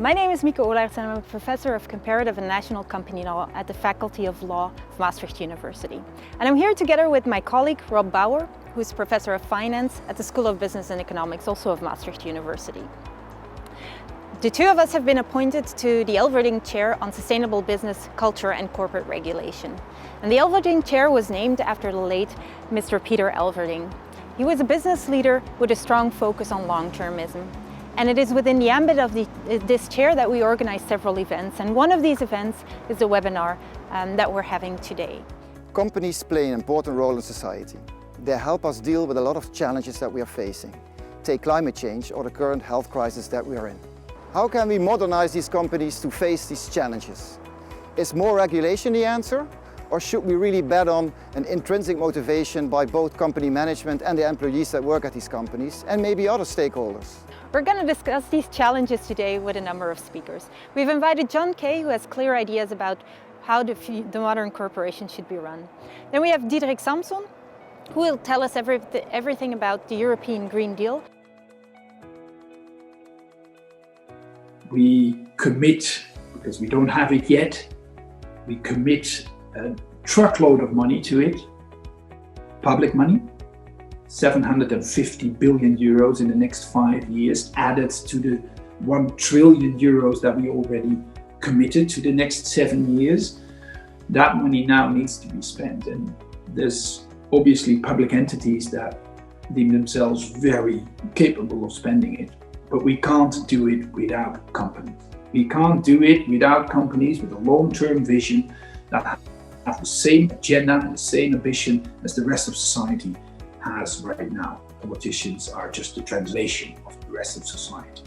My name is Mieke Olaerts and I'm a professor of comparative and national company law at the Faculty of Law of Maastricht University. And I'm here together with my colleague Rob Bauer, who is professor of finance at the School of Business and Economics, also of Maastricht University. The two of us have been appointed to the Elverding Chair on Sustainable Business, Culture and Corporate Regulation. And the Elverding Chair was named after the late Mr. Peter Elverding. He was a business leader with a strong focus on long-termism. And it is within the ambit of this chair that we organize several events. And one of these events is the webinar that we're having today. Companies play an important role in society. They help us deal with a lot of challenges that we are facing. Take climate change or the current health crisis that we are in. How can we modernize these companies to face these challenges? Is more regulation the answer? Or should we really bet on an intrinsic motivation by both company management and the employees that work at these companies, and maybe other stakeholders? We're going to discuss these challenges today with a number of speakers. We've invited John Kay, who has clear ideas about how the modern corporation should be run. Then we have Diederik Samsom, who will tell us everything about the European Green Deal. We commit, because we don't have it yet, we commit a truckload of money to it, public money, 750 billion euros in the next 5 years, added to the 1 trillion euros that we already committed to the next 7 years. That money now needs to be spent, and there's obviously public entities that deem themselves very capable of spending it. But we can't do it without companies. We can't do it without companies with a long-term vision that have the same agenda and the same ambition as the rest of society has right now. Politicians are just a translation of the rest of society.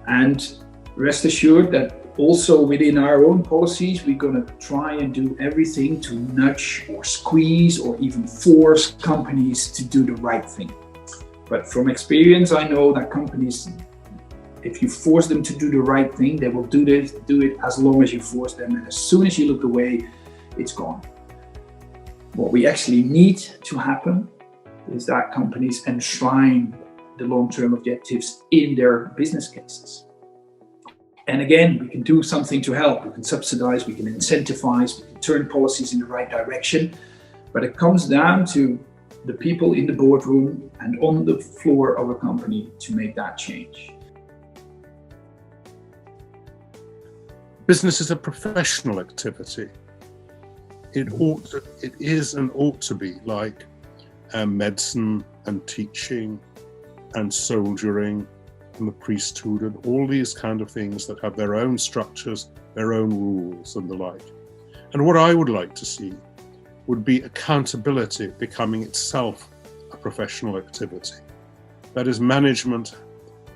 And rest assured that also within our own policies, we're going to try and do everything to nudge or squeeze or even force companies to do the right thing. But from experience, I know that companies, if you force them to do the right thing, they will do it as long as you force them. And as soon as you look away, it's gone. What we actually need to happen is that companies enshrine the long-term objectives in their business cases. And again, we can do something to help. We can subsidize, we can incentivize, we can turn policies in the right direction. But it comes down to the people in the boardroom and on the floor of a company to make that change. Business is a professional activity. It is and ought to be like medicine and teaching and soldiering and the priesthood and all these kind of things that have their own structures, their own rules and the like. And what I would like to see would be accountability becoming itself a professional activity. That is, management,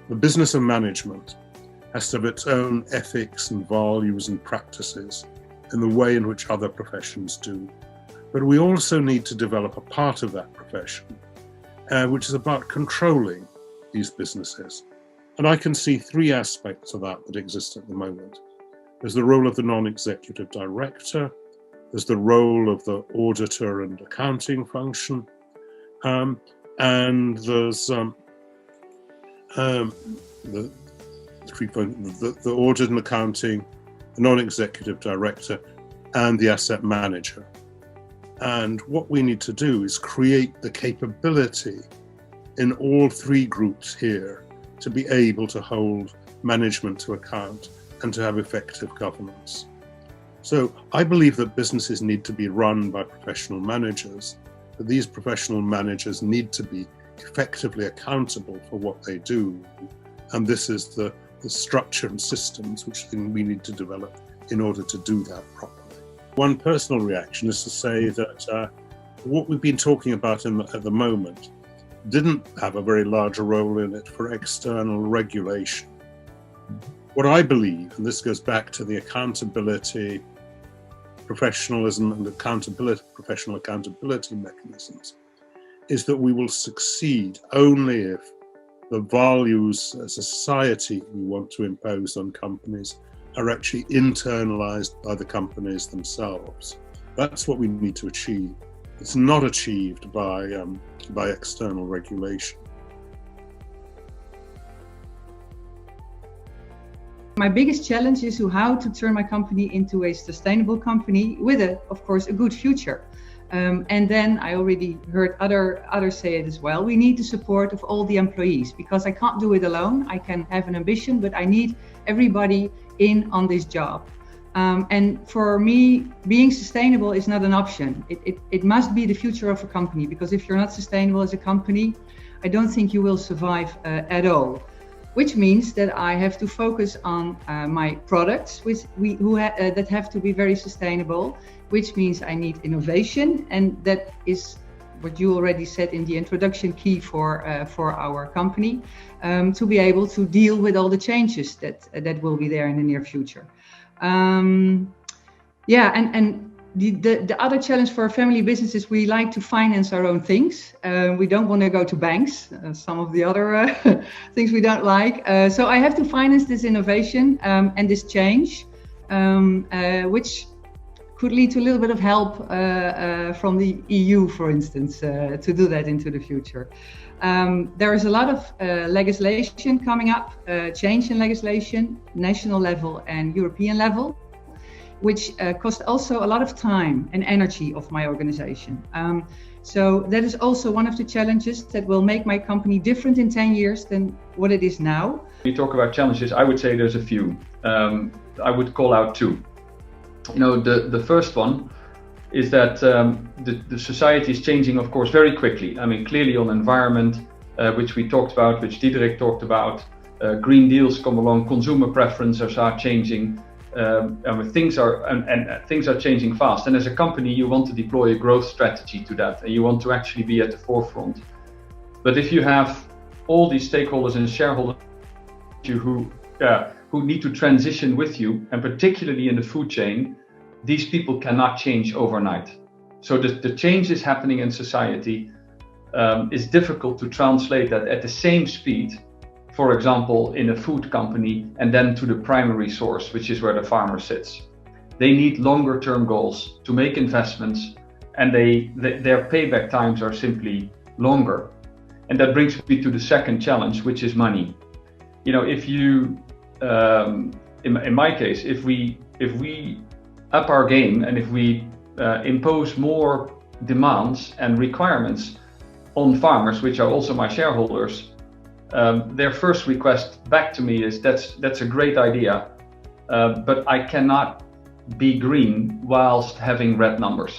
the business of management has to have its own ethics and values and practices in the way in which other professions do. But we also need to develop a part of that profession, which is about controlling these businesses. And I can see three aspects of that exist at the moment. There's the role of the non-executive director, there's the role of the auditor and accounting function, and there's the audit and accounting, the non-executive director, and the asset manager. And what we need to do is create the capability in all three groups here to be able to hold management to account and to have effective governance. So I believe that businesses need to be run by professional managers, but these professional managers need to be effectively accountable for what they do. And this is the structure and systems which we need to develop in order to do that properly. One personal reaction is to say that what we've been talking about at the moment didn't have a very large role in it for external regulation. What I believe, and this goes back to the accountability, professionalism and professional accountability mechanisms, is that we will succeed only if the values as a society we want to impose on companies are actually internalized by the companies themselves. That's what we need to achieve. It's not achieved by external regulation. My biggest challenge is how to turn my company into a sustainable company with, of course, a good future. And then I already heard others say it as well. We need the support of all the employees, because I can't do it alone. I can have an ambition, but I need everybody in on this job. And for me, being sustainable is not an option. It must be the future of a company, because if you're not sustainable as a company, I don't think you will survive at all. Which means that I have to focus on my products, that have to be very sustainable, which means I need innovation, and that is what you already said in the introduction, key for our company, to be able to deal with all the changes that will be there in the near future. The other challenge for a family business is we like to finance our own things. We don't want to go to banks, some of the other things we don't like. So I have to finance this innovation and this change, which could lead to a little bit of help from the EU, for instance, to do that into the future. There is a lot of legislation coming up, change in legislation, national level and European level, which cost also a lot of time and energy of my organization. So that is also one of the challenges that will make my company different in 10 years than what it is now. When you talk about challenges, I would say there's a few. I would call out two. You know, the first one is that the society is changing, of course, very quickly. I mean, clearly on environment, which we talked about, which Diederik talked about, Green Deals come along, consumer preferences are changing. Things are changing fast, and as a company you want to deploy a growth strategy to that, and you want to actually be at the forefront. But if you have all these stakeholders and shareholders who need to transition with you, and particularly in the food chain, these people cannot change overnight. So the change is happening in society. It's difficult to translate that at the same speed, for example, in a food company, and then to the primary source, which is where the farmer sits. They need longer term goals to make investments, and their payback times are simply longer. And that brings me to the second challenge, which is money. You know, if you, in my case, if we up our game, and if we impose more demands and requirements on farmers, which are also my shareholders, their first request back to me is that's a great idea, but I cannot be green whilst having red numbers.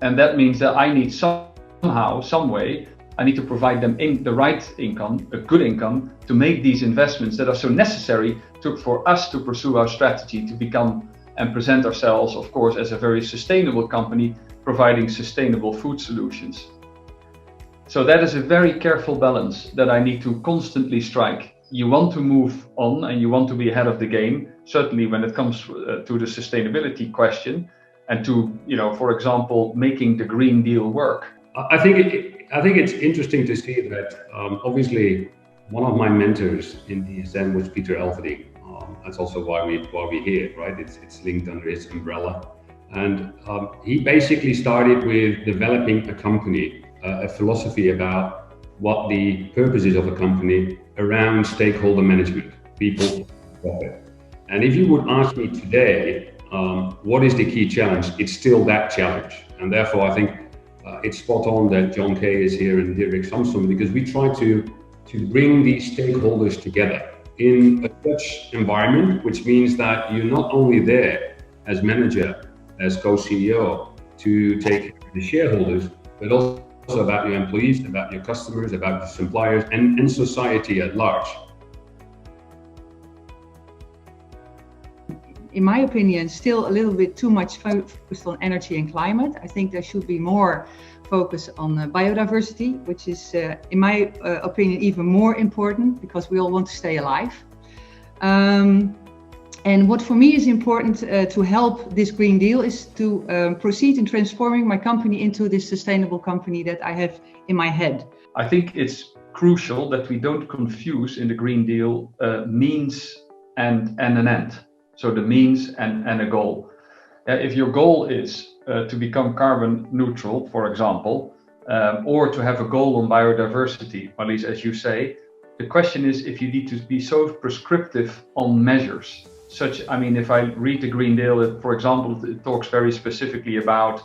And that means that I need somehow, some way, I need to provide them the right income, a good income, to make these investments that are so necessary for us to pursue our strategy to become and present ourselves, of course, as a very sustainable company, providing sustainable food solutions. So that is a very careful balance that I need to constantly strike. You want to move on and you want to be ahead of the game, certainly when it comes to the sustainability question and to, you know, for example, making the Green Deal work. I think it's interesting to see that obviously one of my mentors in DSM was Peter Elverding. That's also why we're here, right? It's linked under his umbrella. And he basically started with developing a company, a philosophy about what the purpose is of a company around stakeholder management, people, profit. And if you would ask me today, what is the key challenge? It's still that challenge. And therefore, I think it's spot on that John Kay is here and Diederik Samsom, because we try to bring these stakeholders together in a such environment, which means that you're not only there as manager, as co-CEO to take care of the shareholders, but also about your employees, about your customers, about the suppliers, and society at large. In my opinion, still a little bit too much focused on energy and climate. I think there should be more focus on biodiversity, which is, in my opinion, even more important because we all want to stay alive. And what for me is important to help this Green Deal is to proceed in transforming my company into this sustainable company that I have in my head. I think it's crucial that we don't confuse in the Green Deal means and an end. So the means and a goal. If your goal is to become carbon neutral, for example, or to have a goal on biodiversity, Marlies, as you say, the question is if you need to be so prescriptive on measures. If I read the Green Deal, for example, it talks very specifically about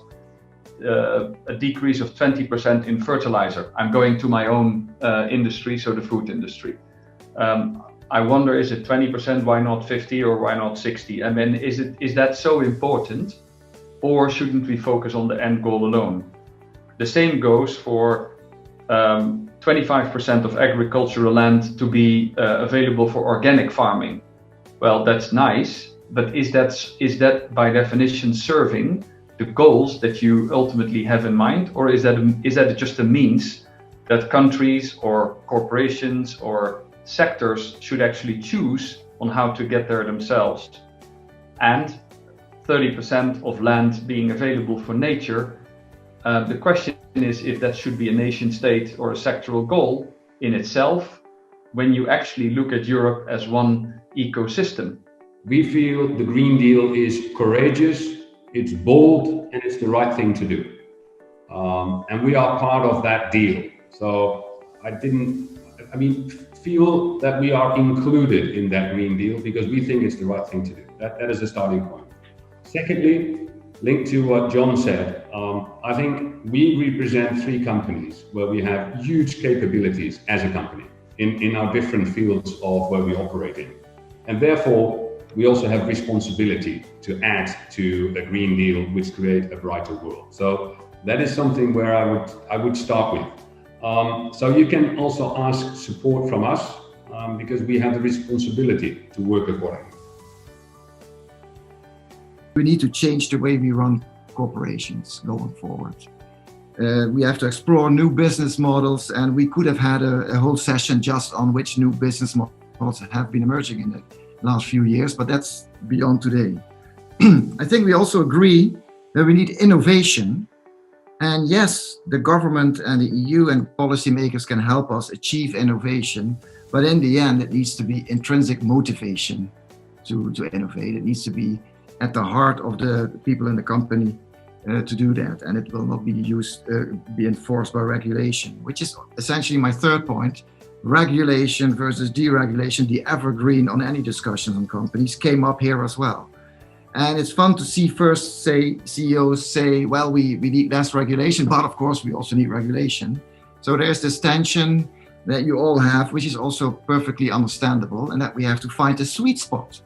a decrease of 20% in fertilizer. I'm going to my own industry, so the food industry. I wonder, is it 20%? Why not 50 or why not 60? And then is that so important, or shouldn't we focus on the end goal alone? The same goes for 25% of agricultural land to be available for organic farming. Well, that's nice, but is that by definition serving the goals that you ultimately have in mind, or is that just a means that countries or corporations or sectors should actually choose on how to get there themselves? And 30% of land being available for nature, the question is if that should be a nation state or a sectoral goal in itself when you actually look at Europe as one ecosystem. We feel the Green Deal is courageous, it's bold, and it's the right thing to do. And we are part of that deal. So feel that we are included in that Green Deal because we think it's the right thing to do. That is a starting point. Secondly, linked to what John said, I think we represent 3 companies where we have huge capabilities as a company in our different fields of where we operate in. And therefore, we also have responsibility to add to a Green Deal which create a brighter world. So that is something where I would start with. So you can also ask support from us because we have the responsibility to work accordingly. We need to change the way we run corporations going forward. We have to explore new business models, and we could have had a whole session just on which new business models have been emerging in the last few years, but that's beyond today. I think we also agree that we need innovation. And yes, the government and the EU and policymakers can help us achieve innovation, but in the end, it needs to be intrinsic motivation to innovate. It needs to be at the heart of the people in the company to do that, and it will not be enforced by regulation, which is essentially my third point. Regulation versus deregulation, the evergreen on any discussion on companies, came up here as well. And it's fun to see CEOs say, well, we need less regulation, but of course we also need regulation. So there's this tension that you all have, which is also perfectly understandable, and that we have to find a sweet spot